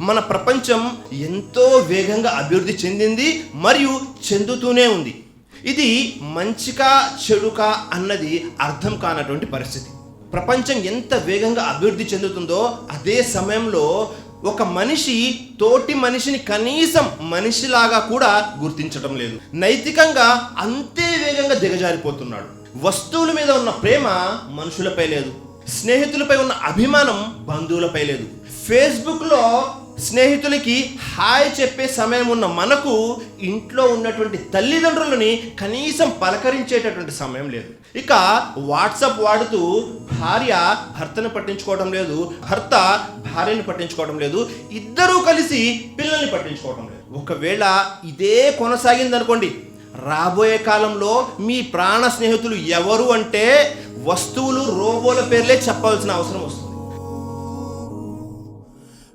మన ప్రపంచం ఎంతో వేగంగా అభివృద్ధి చెందింది మరియు చెందుతూనే ఉంది. ఇది మంచికా చెడుకా అన్నది అర్థం కానటువంటి పరిస్థితి. ప్రపంచం ఎంత వేగంగా అభివృద్ధి చెందుతుందో అదే సమయంలో ఒక మనిషి తోటి మనిషిని కనీసం మనిషిలాగా కూడా గుర్తించడం లేదు. నైతికంగా అంతే వేగంగా దిగజారిపోతున్నాడు. వస్తువుల మీద ఉన్న ప్రేమ మనుషులపై లేదు. స్నేహితులపై ఉన్న అభిమానం బంధువులపై లేదు. ఫేస్బుక్లో స్నేహితులకి హాయ్ చెప్పే సమయం ఉన్న మనకు ఇంట్లో ఉన్నటువంటి తల్లిదండ్రులని కనీసం పలకరించేటటువంటి సమయం లేదు. ఇక వాట్సాప్ వాడుతూ భార్య భర్తను పట్టించుకోవడం లేదు, భర్త భార్యను పట్టించుకోవడం లేదు, ఇద్దరూ కలిసి పిల్లల్ని పట్టించుకోవడం లేదు. ఒకవేళ ఇదే కొనసాగిందనుకోండి, రాబోయే కాలంలో మీ ప్రాణ స్నేహితులు ఎవరు అంటే వస్తువులు, రోబోల పేర్లే చెప్పాల్సిన అవసరం వస్తుంది.